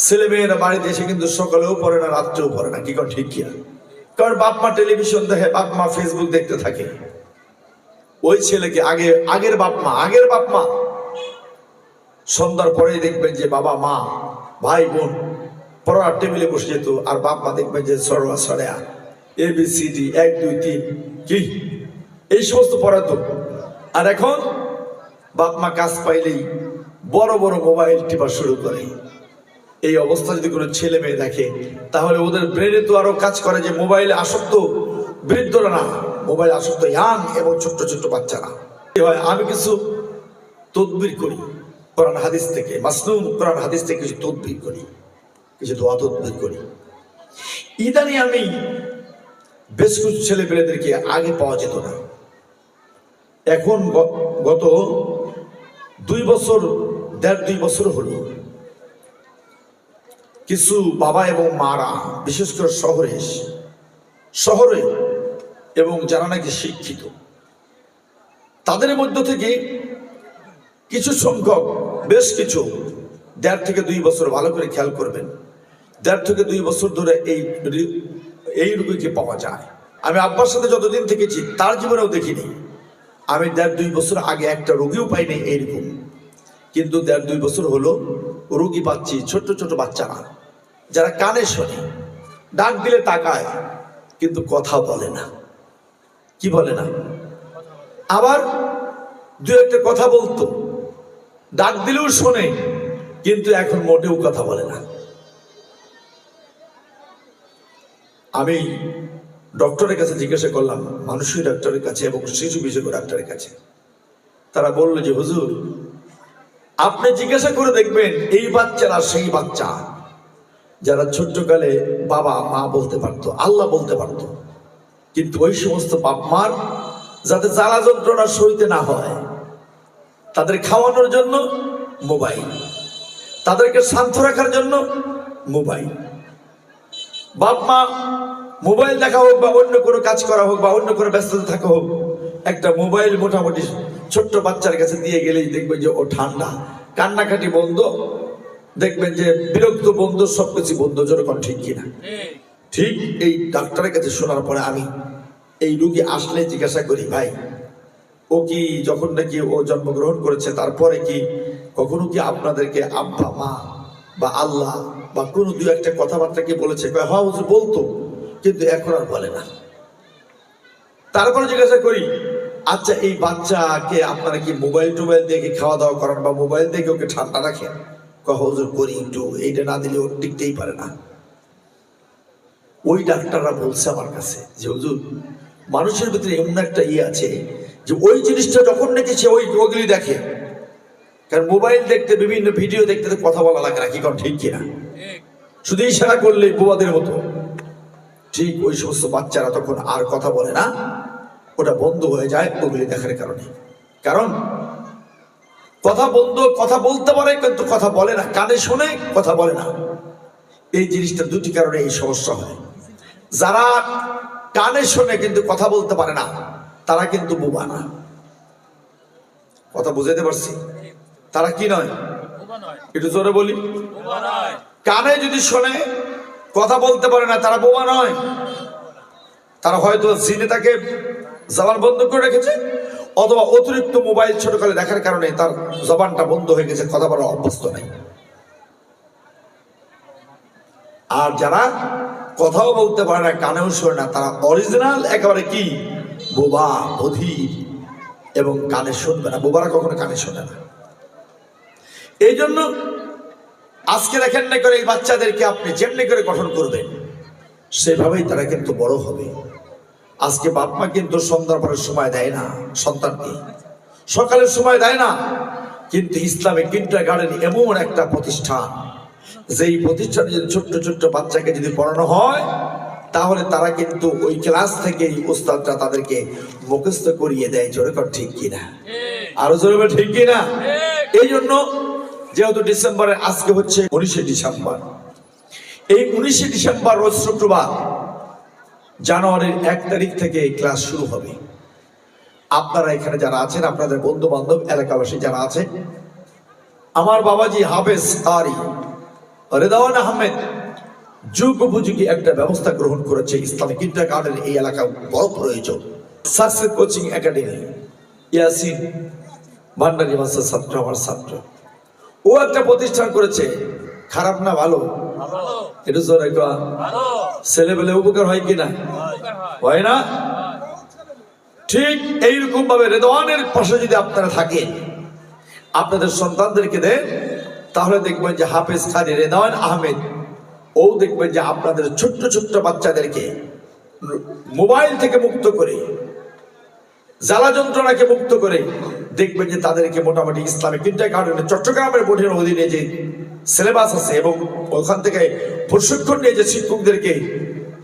ছেলেমেয়েরা বাড়িতে এসে কিন্তু সকালেও পড়ে না, রাত্রেও পড়ে না। কি কর ঠিক কিনা? কারণ বাপ মা টেলিভিশন দেখে, বাপ মা ফেসবুক দেখতে থাকে। ওই ছেলেকে আগের বাপ মা সন্ধ্যার পরেই দেখবেন যে বাবা মা ভাই বোন পড়ার টেবিলে বসে যেত, আর বাপ মা দেখবেন যে সরোয়া সরেয়া ABCD 1 2 3 কি এই সমস্ত পড়াতো। আর এখন বাপ মা কাজ পাইলেই বড় বড় মোবাইল টিপা শুরু করে। এই অবস্থা যদি কোনো ছেলে মেয়ে দেখে, তাহলে ওদের ব্রেনে তো আরো কাজ করে যে মোবাইলে আসক্ত বৃদ্ধরা না, মোবাইল আসক্ত ইয়াং এবং ছোট্ট ছোট্ট বাচ্চারা। আমি কিছু তদবির করি কোরআন হাদিস থেকে, মাসনুন কোরআন হাদিস থেকে কিছু তদবির করি, কিছু দোয়া তদবির করি। ইদানি আমি বেশ কিছু ছেলে পেলেদেরকে আগে পাওয়া যেত না, এখন গত 2 বছর 1.5-2 বছর হলো কিছু বাবা এবং মারা, বিশেষ করে শহরে এবং যারা নাকি শিক্ষিত, তাদের মধ্য থেকে কিছু সংখ্যক, বেশ কিছু 1.5 থেকে 2 বছর, ভালো করে খেয়াল করবেন, 1.5 থেকে 2 বছর ধরে এই রোগীকে পাওয়া যায়। আমি আব্বার সাথে যতদিন থেকেছি তার জীবনেও দেখিনি। আমি 1.5-2 বছর আগে একটা রোগীও পাইনি এইরকম, কিন্তু 1.5-2 বছর হলো রোগী পাচ্ছি। ছোট্ট ছোট বাচ্চারা যারা কানে শোনে, ডাক দিলে তাকায় কিন্তু কথা বলে না। কি বলে না? আবার 2-1টা কথা বলতো, ডাক দিলেও শোনে, কিন্তু এখন মোটেও কথা বলে না। আমি ডক্টরের কাছে জিজ্ঞাসা করলাম, মানসিক ডাক্তারের কাছে এবং শিশু বিশেষজ্ঞ ডাক্তারের কাছে। তারা বললো যে হুজুর, আপনি জিজ্ঞাসা করে দেখবেন এই বাচ্চারা সেই বাচ্চা যারা ছোট্টকালে বাবা মা বলতে পারতো, আল্লাহ বলতে পারতো, কিন্তু ওই সমস্ত বাপ মার যাতে জ্বালা যন্ত্রণা সইতে না হয়, তাদের খাওয়ানোর জন্য মোবাইল, তাদেরকে শান্ত রাখার জন্য মোবাইল। বাপ মা মোবাইল দেখা হোক বা অন্য কোনো কাজ করা হোক বা অন্য কোনো ব্যস্ততা থাকা হোক, একটা মোবাইল মোটামুটি ছোট্ট বাচ্চার কাছে দিয়ে গেলেই দেখবেন যে ও ঠান্ডা, কান্নাকাটি বন্ধ, দেখবেন যে বিরক্ত বন্ধ, সবকিছু বন্ধ। যেরকম ঠিক কিনা? ঠিক। এই ডাক্তারের কাছে শোনার পরে আমি এই রোগী আসলে জিজ্ঞাসা করি, ভাই ও কি যখন নাকি ও জন্মগ্রহণ করেছে তারপরে কি কখনো কি আপনাদেরকে আব্বা মা বা আল্লাহ বা কোনো 2-1টা কথাবার্তা কি বলেছে? হ্যাঁ হুজুর বলতো, কিন্তু এখন আর বলে না। তারপরে জিজ্ঞাসা করি, আচ্ছা এই বাচ্চাকে আপনারা কি মোবাইল টোবাইল দিয়ে খাওয়া দাওয়া করান বা মোবাইল দিয়ে ওকে ঠান্ডা রাখেন? হুজুর করি একটু, এইটা না দিলে ও টিকতেই পারে না। ওই ডাক্তাররা বলছে আমার কাছে যে হুজুর, মানুষের ভিতরে এমন একটা আছে যে ওই জিনিসটা যখন নাকি সে ওইগুলি দেখে, কারণ মোবাইল দেখতে, বিভিন্ন ভিডিও দেখতে কথা বলা লাগে না। কি কারণ ঠিক কিনা? শুধু ইশারা করলে বোবাদের মতো। ঠিক ওই সমস্ত বাচ্চারা তখন আর কথা বলে না, ওটা বন্ধ হয়ে যায় ওগুলি দেখার কারণে। কারণ কথা বন্ধ, কথা বলতে পারে কিন্তু কথা বলে না, কানে শোনে কথা বলে না। এই জিনিসটা 2টি কারণে এই সমস্যা হয়। যারা কানে শোনে কিন্তু কথা বলতে পারে না, তারা কিন্তু বোবা না। কথা বুঝাইতে পারছি? তারা কি নয়? একটু জোরে বলি। কানে যদি শোনে, কথা বলতে পারে না, তারা বোবা নয়। তারা হয়তো জিনে তাকে জবান বন্ধ করে রেখেছে, অথবা অতিরিক্ত মোবাইল ছোটকালে দেখার কারণে তার জবানটা বন্ধ হয়ে গেছে, কথা বলার অভ্যস্ত নেই। আর যারা কথাও বলতে পারে না, কানেও শোনে না, তারা অরিজিনাল একেবারে কি বোবা, বধির, এবং কানে শুনবে না। বোবারা কখনো কানে শোনে না। এই জন্য আজকে দেখেন না করে এই বাচ্চাদেরকে আপনি যেমনি করে গঠন করবেন, সেভাবেই তারা কিন্তু বড় হবে। আজকে বাপ মা কিন্তু সন্ধ্যার পরে সময় দেয় না সন্তানকে, সকালের সময় দেয় না। কিন্তু ইসলামিক কিন্ডারগার্টেন এমন একটা প্রতিষ্ঠান, যেই প্রতিষ্ঠানে যদি ছোট্ট ছোট্ট বাচ্চাকে যদি পড়ানো হয়, তাহলে তারা কিন্তু ওই ক্লাস থেকেই উস্তাদরা তাদেরকে মুখস্থ করিয়ে দেয়। জোরে কর ঠিক কিনা? আরো জোরে বল ঠিক কিনা? এই জন্য যেহেতু ডিসেম্বরে, আজকে হচ্ছে 19শে ডিসেম্বর, এই 19শে ডিসেম্বর রোজ শুক্রবার, জানুয়ারির 1 তারিখ থেকে ক্লাস শুরু হবে। আপনারা এখানে যারা আছেন, আপনাদের বন্ধু বান্ধব, এলাকাবাসী যারা আছে, আমার বাবাজি হাফেজ কারি রেদাওয়ান আহমেদ যুগ উপযোগী একটা ব্যবস্থা গ্রহণ করেছে। ইসলামিক কিন্ডারগার্টেন এই এলাকায় বড় প্রয়োজন। Success coaching academy, Yasin Bhandari master ছাত্র, আমার ছাত্র, ও একটা প্রতিষ্ঠান করেছে। খারাপ না ভালো? এটা ছেলেবেলে উপকার হয় কিনা? হয় না? ঠিক এইরকম ভাবে রেদওয়ানের পাশে যদি আপনারা থাকেন, আপনাদের সন্তানদেরকে দেন, তাহলে দেখবেন যে হাফেজ কাজী রেদওয়ান আহমেদ ও দেখবেন যে আপনাদের ছোট্ট ছোট্ট বাচ্চাদেরকে মোবাইল থেকে মুক্ত করে, জ্বালা যন্ত্রণাকে মুক্ত করে দেখবেন যে তাদেরকে মোটামুটি ইসলামিক কিন্ডারগার্টেনে চট্টগ্রামের বোর্ডের অধীনে যে সিলেবাস আছে এবং ওখান থেকে প্রশিক্ষণ নিয়ে যে শিক্ষকদেরকে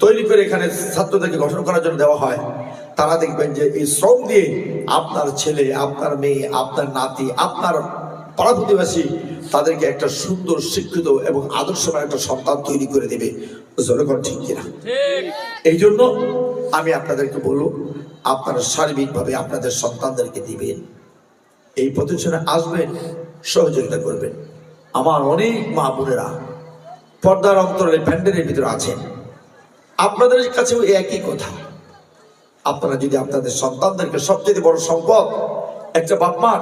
তৈরি করে এখানে ছাত্রদেরকে গঠন করার জন্য দেওয়া হয়, তারা দেখবেন যে এই শ্রম দিয়ে আপনার ছেলে, আপনার মেয়ে, আপনার নাতি, আপনার পাড়া প্রতিবেশী তাদেরকে একটা সুন্দর শিক্ষিত এবং আদর্শবান একটা সন্তান তৈরি করে দেবে। জনগণ ঠিক কিনা? এই জন্য আমি আপনাদেরকে বলবো, আপনারা সার্বিকভাবে আপনাদের সন্তানদেরকে দিবেন, এই প্রতিষ্ঠানে আসবেন, সহযোগিতা করবেন। আমার অনেক মা বোনেরা পর্দার অন্তরালে প্যান্ডেলের ভিতরে আছেন, আপনাদের কাছেও একই কথা। আপনারা যদি আপনাদের সন্তানদেরকে, সবচেয়ে বড় সম্পদ একটা বাপ মার,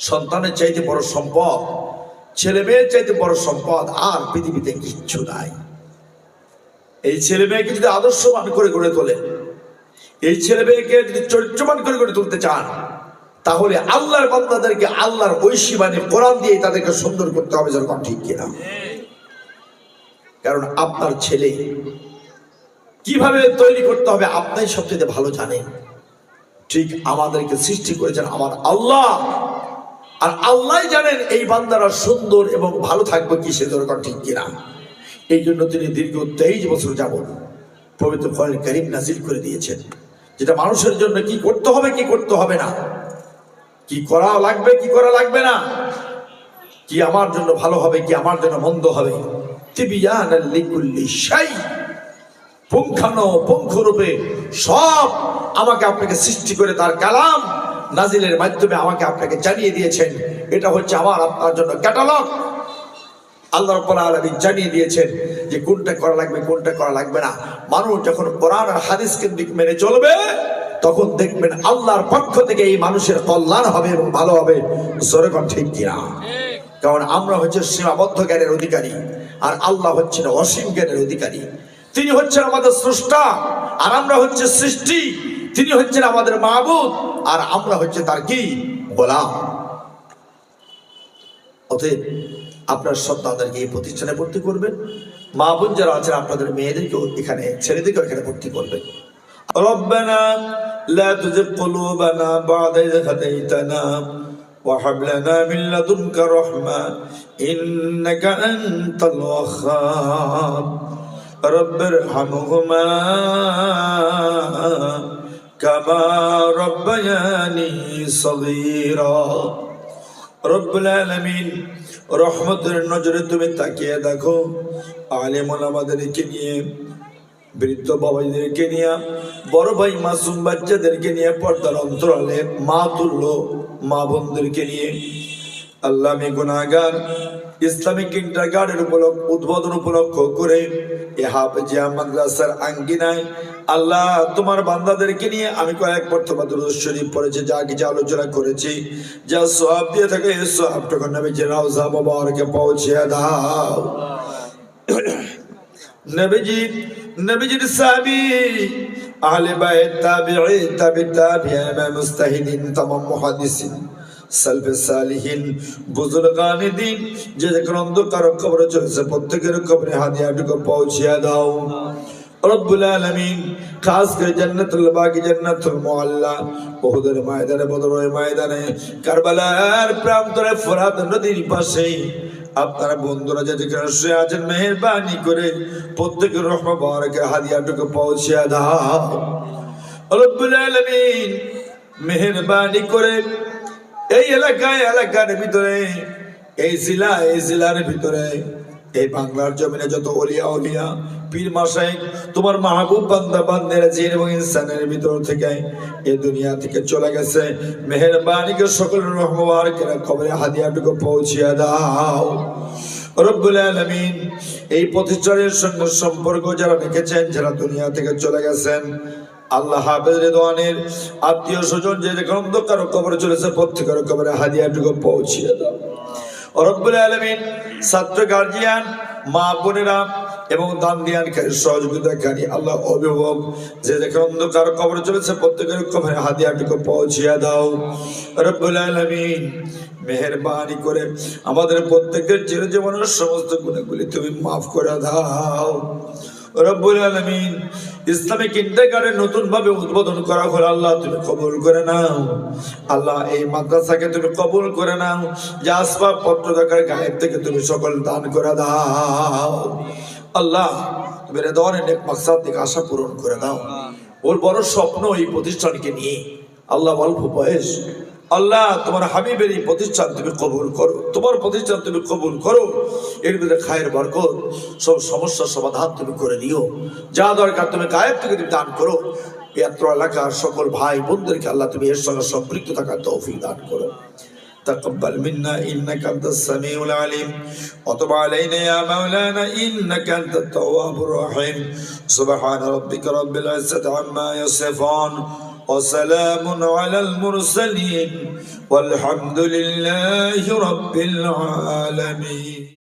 সন্তানের চাইতে বড় সম্পদ, ছেলে মেয়ের চাইতে বড় সম্পদ আর পৃথিবীতে কিচ্ছু নাই। এই ছেলে মেয়েকে যদি আদর্শবান করে গড়ে তোলেন, এই ছেলে মেয়েকে যদি চরিত্রবান করে গড়ে তুলতে চান, তাহলে আল্লাহর বান্দাদেরকে আল্লাহর ঐশী মানে কোরআন দিয়ে তাদেরকে সুন্দর করতে হবে। যখন ঠিক কিনা? কারণ আপনার ছেলে কিভাবে তৈরি করতে হবে আপনি সবচেয়ে ভালো জানেন। ঠিক আমাদেরকে সৃষ্টি করেছেন আমার আল্লাহ, আর আল্লাহ জানেন এই বান্দারা সুন্দর এবং ভালো থাকবে কি সে দরকার, ঠিক কিনা? এই জন্য তিনি দীর্ঘ 23 বছর যাবত পবিত্র কোরআন কারীম নাজিল করে দিয়েছেন, যেটা মানুষের জন্য কি করতে হবে, কি করতে হবে না, কি করা লাগবে, কি করা লাগবে না, কি আমার জন্য ভালো হবে, কি আমার জন্য মন্দ হবে। তিবিয়ানাল লিকুল্লি শাই, পুঙ্খানুপুঙ্খরূপে সব আমাকে আপনাকে সৃষ্টি করে তার কালাম নাজিলের মাধ্যমে আমাকে আপনাকে জানিয়ে দিয়েছেন। এটা হচ্ছে আমার আপনার জন্য ক্যাটালগ। আল্লাহ রাব্বুল আলামিন জানিয়ে দিয়েছেন যে কোনটা করা লাগবে, কোনটা করা লাগবে না। মানুষ যখন কোরআন আর হাদিস কেন্দ্রিক মেনে চলবে, তখন দেখবেন আল্লাহর পক্ষ থেকে এই মানুষের কল্যাণ হবে এবং ভালো হবে। জোরে ঠিক কিনা? কারণ আমরা হচ্ছে সীমাবদ্ধ জ্ঞানের অধিকারী, আর আল্লাহ হচ্ছেন অসীম জ্ঞানের অধিকারী। তিনি হচ্ছেন আমাদের স্রষ্টা, আর আমরা হচ্ছে সৃষ্টি। তিনি হচ্ছেন আমাদের মাবুদ, আর আমরা হচ্ছে তার কি? গোলাম। অতএব আপনার সন্তানদেরকে এই প্রতিষ্ঠানে ভর্তি করবেন। মা বোন যারা আছেন আপনাদের মেয়েদেরকেও এখানে, ছেলেদেরকেও এখানে ভর্তি করবেন। রব্বানা লা তুযিগ কুলুবানা বা'দা ইয হাদাইতানা ওয়া হাব লানা মিন লাদুনকা রাহমা ইন্নাকা আনতাল ওয়াহ্হাব রব্বিরহামহুমা কামা রাব্বায়ানি সগীরা। রব্বুল আলামিন, রহমতের নজরে তুমি তাকিয়ে দেখো আলেম ওলামাদেরকে নিয়ে, বৃদ্ধ বাবাদেরকে নিয়ে, বড় ভাই মাসুম বাচ্চাদেরকে নিয়ে, পর্দার অন্তরালে মা তুল্য মা বোনদেরকে নিয়ে। আল্লাহ, আমি গুনাহগার, ইসলামিক কিন্ডারগার্টেন উদ্বোধন উপলক্ষ করে এ হাফেজিয়া মাদ্রাসার আঙ্গিনায় আল্লাহ তোমার বান্দাদেরকে নিয়ে আমি কয়েক মর্তবা দুরূদ শরীফ পড়েছি, যা কিছু আলোচনা করেছি, যা সওয়াব দিয়ে থাকে এই সওয়াবটুকু নবীজির রওজা মুবারকে পৌঁছে দাও। নবীজির সাহাবী, আহলে বাইত, তাবিঈন, তাবিঈন, মুস্তাহিদিন, তামাম মুহাদ্দিসিন, সালফে সালিহিন, বুজুর্গানে দ্বীন, যে অন্ধকার কবরে চলেছে প্রত্যেকের কবরে হাদিয়াটুকু পৌঁছে দাও। রব্বুল আলামিন, খাস করে জান্নাতুল বাকি, জান্নাতুল মুআল্লা, উহুদের ময়দানে, বদরের ময়দানে, কারবালার প্রান্তরে, ফোরাত নদীর পাশে আপনারা বন্ধুরা যে যেখানে শুয়ে আছেন, মেহেরবানি করে প্রত্যেকের রহমত মুবারকের হাদিয়াটুকু পৌঁছে দাও। রব্বুল আলামিন, মেহেরবানি করে এই এলাকার ভিতরে, এই জেলার ভিতরে, এই বাংলার জমিনে যত ওলিয়া উলিয়া পীর মাশায়েখ তোমার মাহবুব বান্দা বান্দারা জিন এবং ইনসানের ভিতর থেকে এই দুনিয়া থেকে চলে গেছে, মেহেরবানি করে সকলের রহমত মুবারকের কবরে হাদিয়াটুকু পৌঁছিয়ে দাও। রব্বুল আলামিন এই প্রতিষ্ঠানের সঙ্গে সম্পর্ক যারা রেখেছেন, যারা দুনিয়া থেকে চলে গেছেন, আল্লাহ হাফেজ রেদওয়ানের আত্মীয় স্বজন যে যেখানে কারো কবরে চলেছে প্রত্যেকের কবরে হাদিয়াটুকু পৌঁছিয়ে দাও। রব্বুল আলামিন ছাত্র গার্জিয়ান মা বোনেরা এবং দান দিয়ানকারী সহযোগিতাকারী আল্লাহ অভিভাবক যে যেখানে অন্ধকার কবরে চলেছে প্রত্যেকের কবরে হাদিয়াটুকু পৌঁছিয়ে দাও। রব্বুল আলামিন মেহেরবানি করে আমাদের প্রত্যেকের চিরজীবনের সমস্ত গুনাহগুলি তুমি মাফ করে দাও। রব্বুল আলামিন ইসলামিক কিন্ডারগার্টেন নতুন ভাবে উদ্বোধন করা হলো, আল্লাহ তুমি কবুল করে নাও। আল্লাহ এই মাদ্রাসাকে তুমি কবুল করে নাও, যে আসবাব পত্র দেখার গায়েব থেকে তুমি সকল দান করে দাও। আল্লাহ তুমি রেদওয়ানের নেক মাকসাদ থেকে আশা পূরণ করে দাও। ওর বড় স্বপ্ন এই প্রতিষ্ঠানকে নিয়ে, আল্লাহ অল্প বয়স, আল্লাহ তোমার হাবিবের এই প্রতিষ্ঠান তুমি কবুল করো, তোমার প্রতিষ্ঠান তুমি কবুল করো। এর ভিতরে খায়ের বরকত, সব সমস্যার সমাধান তুমি করে দিও। যা দরকার তুমি গায়েব থেকে তুমি দান করো। এত এলাকার সকল ভাই বোনদেরকে আল্লাহ তুমি এর সঙ্গে সম্পৃক্ত থাকার তৌফিক দান করো। تقبل منا إنك أنت السميع العليم وتب علينا يا مولانا إنك أنت التواب الرحيم. سبحان ربك رب العزة عما يصفون وسلام على المرسلين والحمد لله رب العالمين.